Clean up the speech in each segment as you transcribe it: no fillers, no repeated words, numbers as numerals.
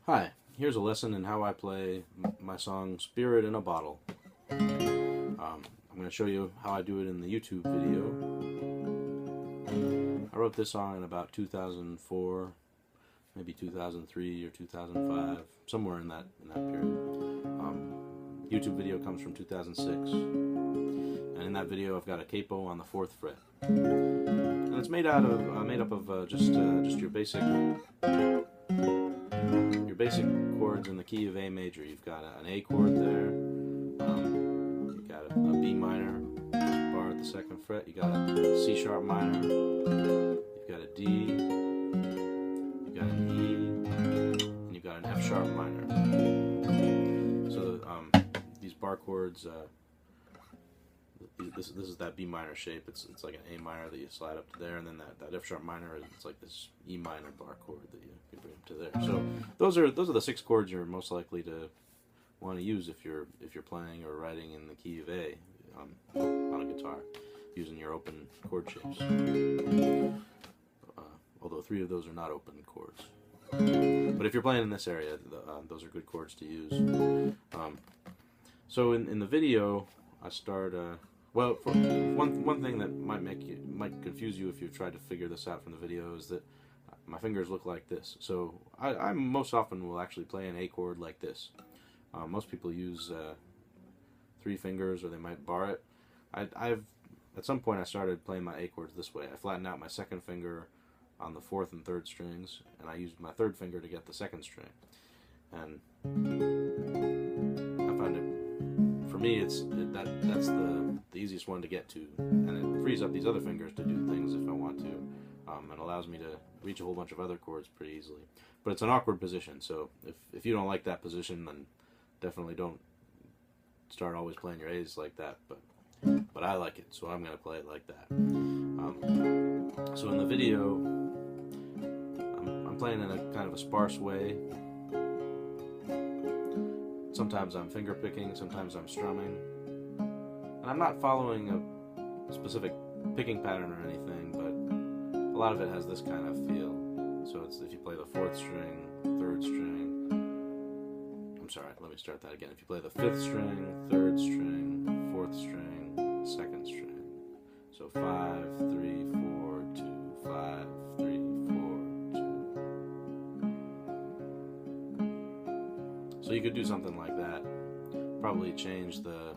Hi, here's a lesson in how I play my song Spirit in a Bottle. I'm going to show you how I do it in the YouTube video. I wrote this song in about 2004, maybe 2003 or 2005, somewhere in that period. YouTube video comes from 2006, and in that video I've got a capo on the 4th fret, and it's made up of just your basic chords in the key of A major. You've got an A chord there, you've got a B minor bar at the 2nd fret, you got a C sharp minor, you've got a D, you've got an E, and you've got an F sharp minor. So these bar chords, this is that B minor shape. It's like an A minor that you slide up to there, and then that F sharp minor, it's like this E minor bar chord that you bring up to there. So those are the 6 chords you're most likely to want to use if you're playing or writing in the key of A on a guitar, using your open chord shapes. Although 3 of those are not open chords. But if you're playing in this area, those are good chords to use. So in the video, I start. Well, for one thing that might confuse you if you've tried to figure this out from the video is that my fingers look like this. So I most often will actually play an A chord like this. Most people use 3 fingers, or they might bar it. At some point I started playing my A chords this way. I flattened out my 2nd finger on the 4th and 3rd strings, and I used my 3rd finger to get the 2nd string. And I find it, for me, that's the easiest one to get to, and it frees up these other fingers to do things if I want to, and allows me to reach a whole bunch of other chords pretty easily. But it's an awkward position, so if you don't like that position, then definitely don't start always playing your A's like that. But I like it, so I'm going to play it like that. So in the video, I'm playing in a kind of a sparse way. Sometimes I'm finger picking, sometimes I'm strumming. And I'm not following a specific picking pattern or anything, but a lot of it has this kind of feel. So it's if you play the 4th string, 3rd string. I'm sorry, let me start that again. If you play the 5th string, 3rd string, 4th string, 2nd string. So 5, 3, 4, 2, 5, 3, 4, 2. So you could do something like that. Probably change the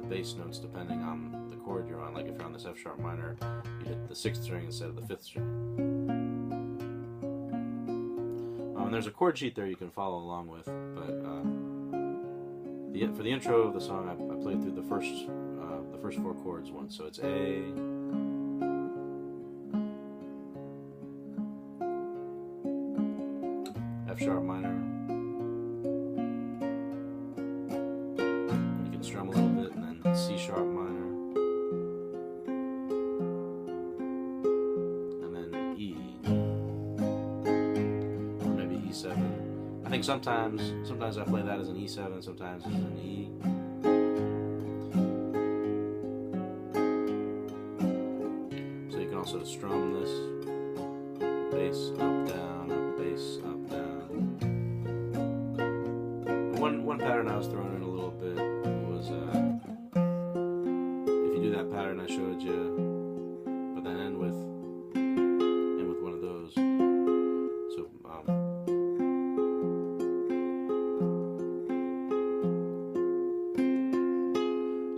bass notes depending on the chord you're on. Like if you're on this F sharp minor, you hit the 6th string instead of the 5th string. And there's a chord sheet there you can follow along with, but for the intro of the song, I played through the first 4 chords once. So it's A, F sharp minor. You can strum a little bit, and then C sharp minor, and then E, or maybe E7. I think sometimes I play that as an E7, sometimes as an E. So you can also strum this bass up down, bass up down. And one pattern I was throwing in a little bit was if you do that pattern I showed you, but then end with one of those. So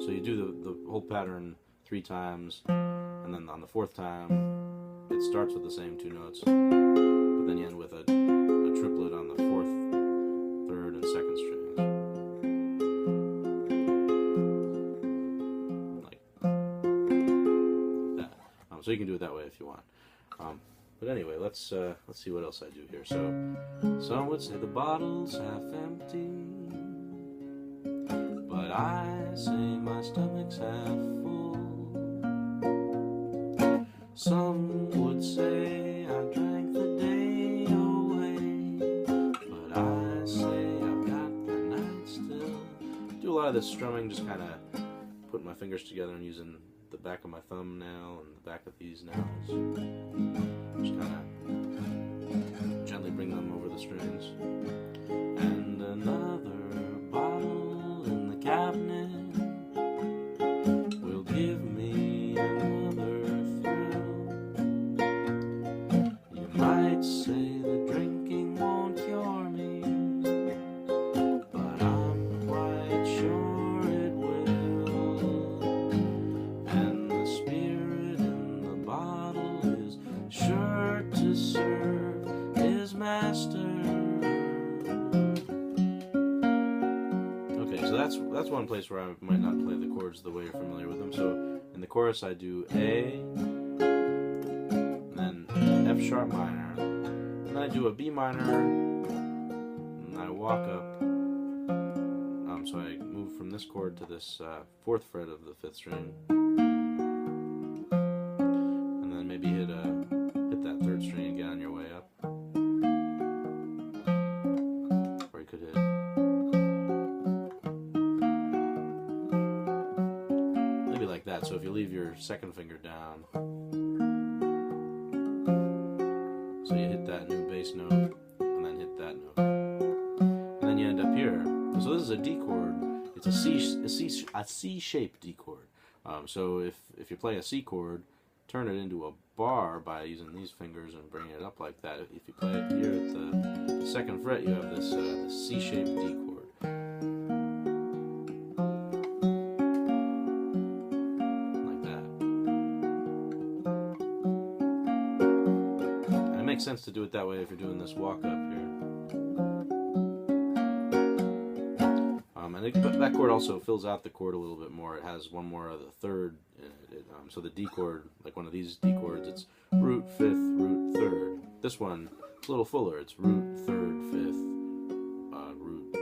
so you do the whole pattern 3 times, and then on the 4th time it starts with the same 2 notes, but then you end with a triplet on the 4th, 3rd, and 2nd strings, like that. So you can do it that way if you want. But anyway, let's see what else I do here. So some would say the bottle's half empty, but I say my stomach's half full. Some would say I drank the day away, but I say I've got the night still. Do a lot of this strumming, just kind of putting my fingers together and using the back of my thumbnail and the back of these nails. Just kind of gently bring them over the the strings. And another bottle in the cabinet will give me another thrill. You might say that drinking won't cure me, but I'm quite sure it will. And the spirit in the bottle is sure to serve his master. Okay, so that's one place where I might not play the chords the way you're familiar with them. So in the chorus I do A, and then F sharp minor, and then I do a B minor, and I walk up. So I move from this chord to this 4th fret of the 5th string, and then maybe hit that 3rd string again on your way up, or you could hit maybe like that. So if you leave your 2nd finger down, so you hit that new bass note, and then hit that note, and then you end up here. So this is a D chord. It's a C-shaped D chord. So if you play a C chord, turn it into a bar by using these fingers and bringing it up like that. If you play it here at the 2nd fret, you have this C-shaped D chord. Like that. And it makes sense to do it that way if you're doing this walk up here. And that chord also fills out the chord a little bit more. It has one more of the 3rd in it. So the D chord, like one of these D chords, it's root 5th, root 3rd. This one, it's a little fuller. It's root 3rd, 5th, root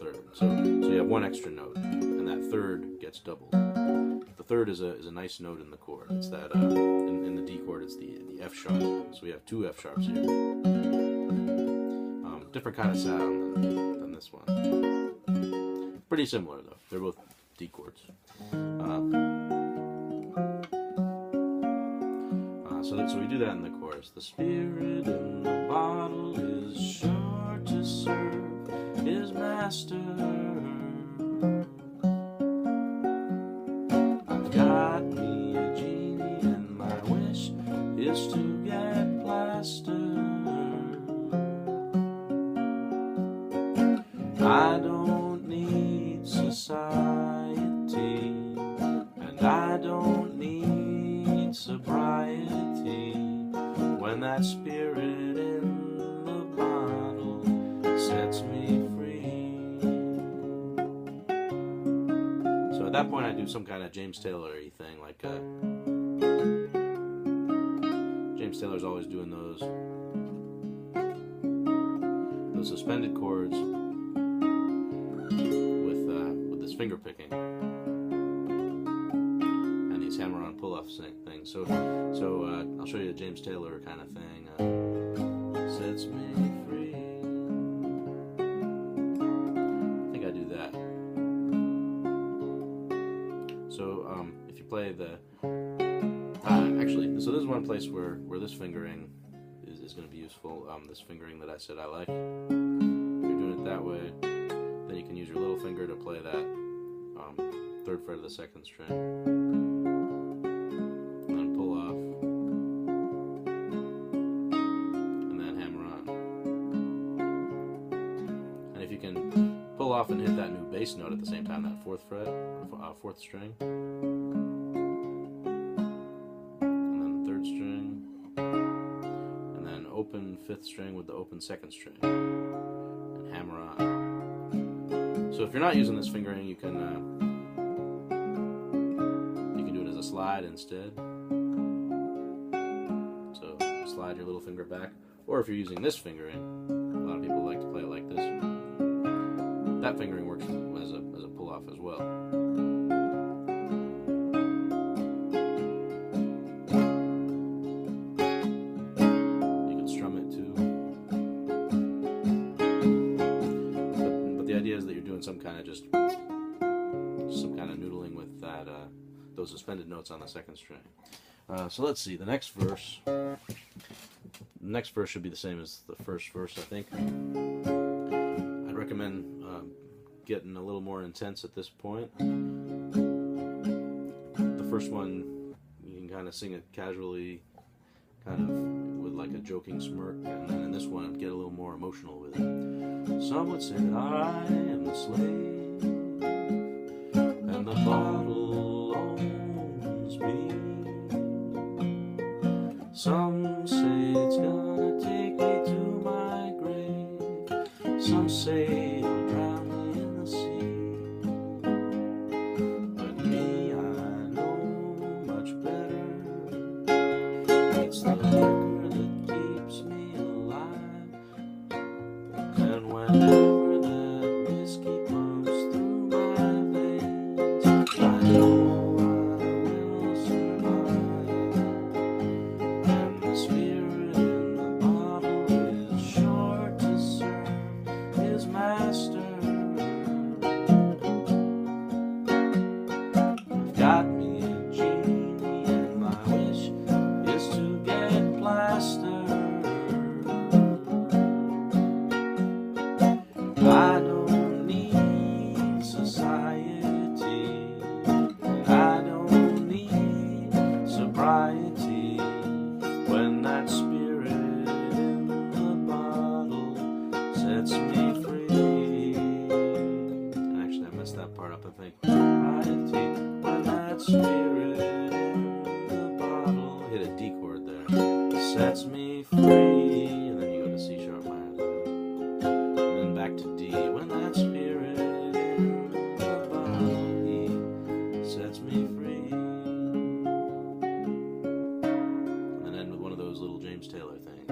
3rd. So you have one extra note, and that 3rd gets doubled. The 3rd is a nice note in the chord. It's that in the D chord, it's the F sharp. So we have 2 F sharps here. Different kind of sound than this one. Pretty similar though. They're both D chords. So we do that in the chorus. The spirit in the bottle is sure to serve his master. I've got me a genie and my wish is to get plastered. I don't need society, and I don't need sobriety, when that spirit in the bottle sets me free. So at that point I do some kind of James Taylor-y thing, like James Taylor's always doing those suspended chords with this finger picking and these hammer-on pull-off things. So I'll show you a James Taylor kind of thing. Sets me free. I think I do that. So if you play the actually, so this is one place where this fingering is going to be useful. This fingering that I said I like. If you're doing it that way, then you can use your little finger to play that 3rd fret of the 2nd string, and then pull off, and then hammer on. And if you can pull off and hit that new bass note at the same time, that 4th fret, 4th string, and then 3rd string, and then open 5th string with the open 2nd string, and hammer on. So if you're not using this fingering, you can do it as a slide instead. So slide your little finger back, or if you're using this fingering, a lot of people like to play it like this. That fingering works as a pull-off as well. You can strum it too. But the idea is that you're doing some kind of noodling with that those suspended notes on the 2nd string. So let's see the next verse. next verse should be the same as the first verse, I think. I'd recommend getting a little more intense at this point. The first one, you can kind of sing it casually, kind of with like a joking smirk, and then in this one, get a little more emotional with it. Some would say that I am the slave, and the bottle owns me. Some say it's gonna take me to my grave. Some say it'll drown me in the sea. But me, I know much better. It's the liquor that keeps me alive. And whenever that whiskey pumps through my veins, I know I will survive. And the spirit in the bottle is sure to serve his master. I've got me a genie and my wish is to get plastered. I don't need society, I don't need sobriety. When that spirit in the bottle sets me free. And actually, I messed that part up, I think. Sobriety, when that spirit in the bottle, hit a D chord there, sets me free. And then you go to C sharp minor, and then back to D. When that spirit in the bottle, he sets me free. And then end with one of those little James Taylor things.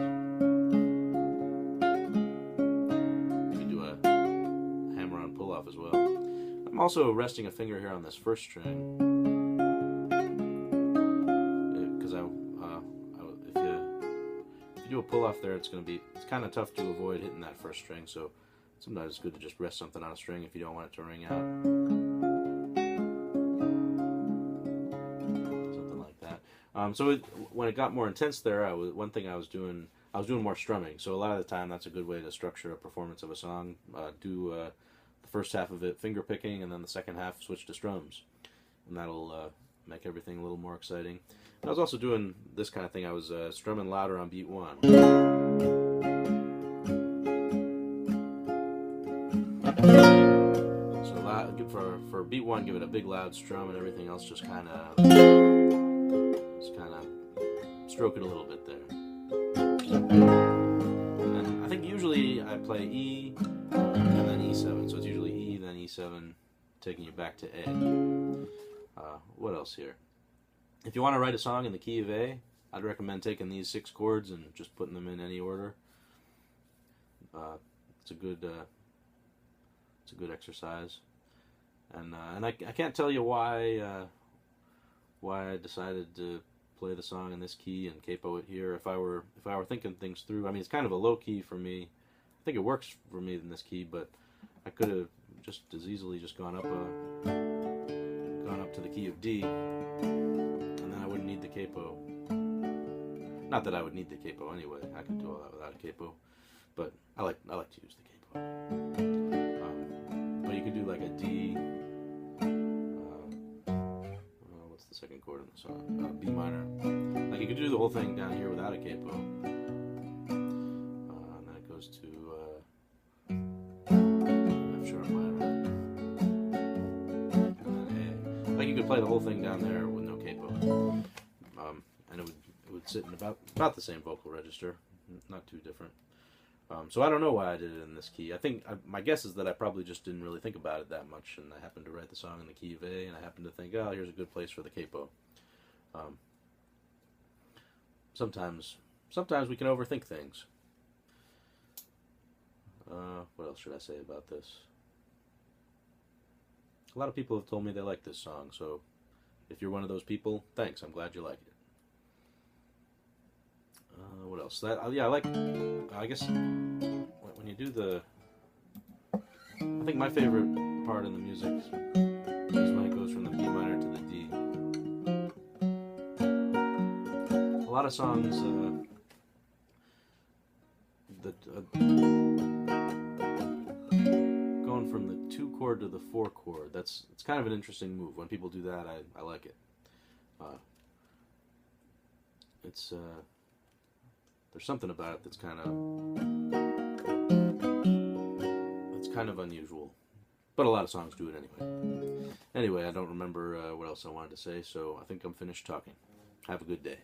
You can do a hammer-on pull-off as well. I'm also resting a finger here on this first string, because if you do a pull-off there, it's kind of tough to avoid hitting that first string. So sometimes it's good to just rest something on a string if you don't want it to ring out. Something like that. When it got more intense there, one thing I was doing more strumming. So a lot of the time, that's a good way to structure a performance of a song. Do the first half of it finger picking, and then the second half switch to strums, and that'll make everything a little more exciting. And I was also doing this kind of thing. I was strumming louder on beat 1. So for beat 1, give it a big loud strum, and everything else just kind of stroke it a little bit there. And I think usually I play E and then E7, so it's usually E then E7, taking you back to A. What else here? If you want to write a song in the key of A, I'd recommend taking these 6 chords and just putting them in any order. It's a good exercise, and I can't tell you why I decided to play the song in this key and capo it here. If I were thinking things through, I mean, it's kind of a low key for me. I think it works for me in this key, but I could have just as easily just gone up to the key of D, and then I wouldn't need the capo. Not that I would need the capo anyway. I could do all that without a capo, but I like to use the capo. But you could do like a D. What's the second chord in the song? B minor. Like you could do the whole thing down here without a capo, and then it goes to F sharp minor, and then A. Like you could play the whole thing down there with no capo, and it would sit in about the same vocal register, not too different. So I don't know why I did it in this key. I think my guess is that I probably just didn't really think about it that much, and I happened to write the song in the key of A, and I happened to think, oh, here's a good place for the capo. Sometimes we can overthink things. What else should I say about this? A lot of people have told me they like this song, so if you're one of those people, thanks. I'm glad you like it. What else? Yeah, I like. I guess when you do the, I think my favorite part in the music is when it goes from the B minor to the D. A lot of songs going from the 2 chord to the 4 chord. It's kind of an interesting move. When people do that, I like it. There's something about it that's kind of unusual, but a lot of songs do it anyway. Anyway, I don't remember what else I wanted to say, so I think I'm finished talking. Have a good day.